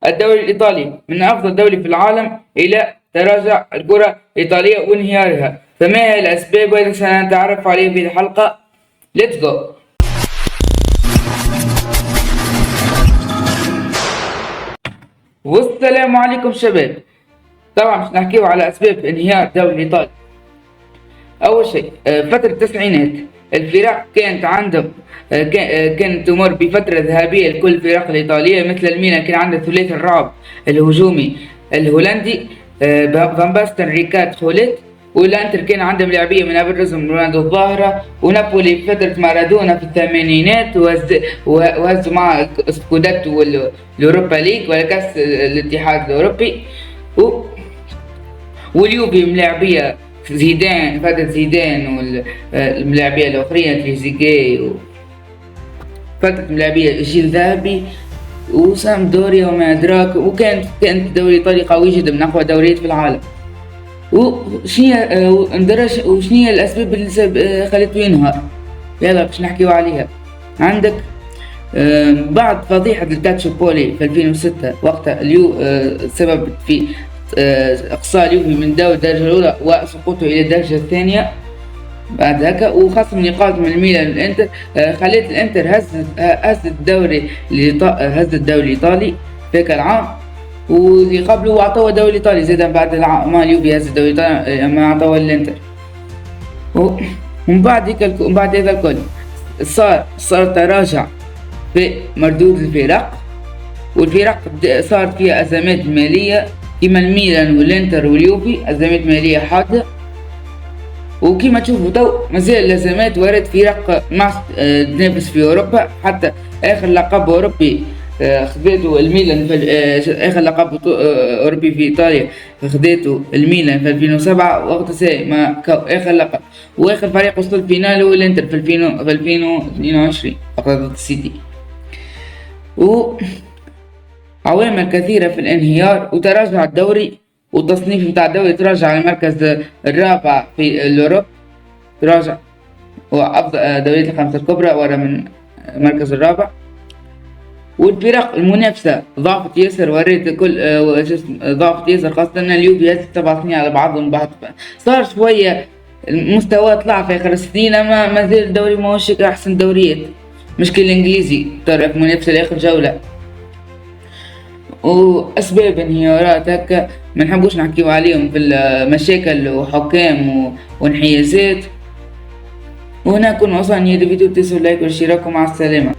الدوري الإيطالي من أفضل دوري في العالم إلى تراجع الكرة الإيطالية وانهيارها، فما هي الأسباب والتي سنتعرف عليها في الحلقة؟ Let's go. والسلام عليكم شباب. طبعا مش نحكيو على أسباب انهيار الدوري الإيطالي. أول شيء فترة التسعينات الفرق كانت عندهم كانت تمر بفترة ذهبية لكل الفرق الإيطالية، مثل الميلان كان عنده ثلاثي الرعب الهجومي الهولندي فان باستن ريكارد خوليت، والانتر كان عندهم لاعبية من أبرزهم رونالدو الظاهرة، ونابولي في فترة مارادونا في الثمانينات وهزوا مع سكوداتو والأوروبا ليج وكأس الاتحاد الأوروبي، واليوفي ملاعبية زيدان فترة زيدان والملاعبية الأخرين تريزيجيه فترة ملاعبية جيل ذهبي وسامدوريا وما أدراك، وكانت الدوري الإيطالي قوي جدا من أقوى الدوريات في العالم. وشنية الأسباب اللي خلته ينهار؟ يلا باش نحكيو عليها. عندك بعد فضيحة الكاتشو بولي في 2006 وقتها سبب في إقصاء اليوفي من دوري الدرجة الأولى وسقوطه إلى الدرجة الثانية بعد هكا، وخصم نقاط من الميلان والإنتر، خلت الإنتر هز الدوري الإيطالي ذاك العام، واللي قبله عطوه الدوري الإيطالي زاد بعد ما اليوفي هز الدوري الإيطالي ما عطوه الإنتر. ومن بعد هذا الكل صار تراجع في مردود الفرق، والفرق صارت فيها أزمات مالية كما الميلان والإنتر واليوفي، أزمات مالية حادة. وكما تشوفوا تو مازال الأزمات وارد فرق ما تنافس في أوروبا، حتى آخر لقب أوروبي خذته الميلان آخر لقب أوروبي في إيطاليا خذته الميلان في 2007 وقت ما آخر لقب، وآخر فريق وصل الفينال هو الإنتر في 2022 ضد السيتي. عوامل كثيرة في الانهيار وتراجع الدوري، والتصنيف متاع الدوري تراجع على المركز الرابع في الأوروب، تراجع وأفضل دوريات الخمسة الكبرى ورا من المركز الرابع، والفرق المنافسة ضعفت ياسر، وريت ضعفت ياسر، خاصة أن اليوفي هز 7 سنين على بعضهم صار شوية المستوى طلع في آخر السنين، أما مازال الدوري ماهوش أحسن الدوريات، مشكل الإنجليزي طرف منافسة لآخر جولة. وأسباب انهيارات هكا ما نحبوش نحكيو عليهم في المشاكل وحكام وانحيازات. وهنا كنا وصلنا الفيديو، تنسوا اللايك والاشتراك، ومع السلامة.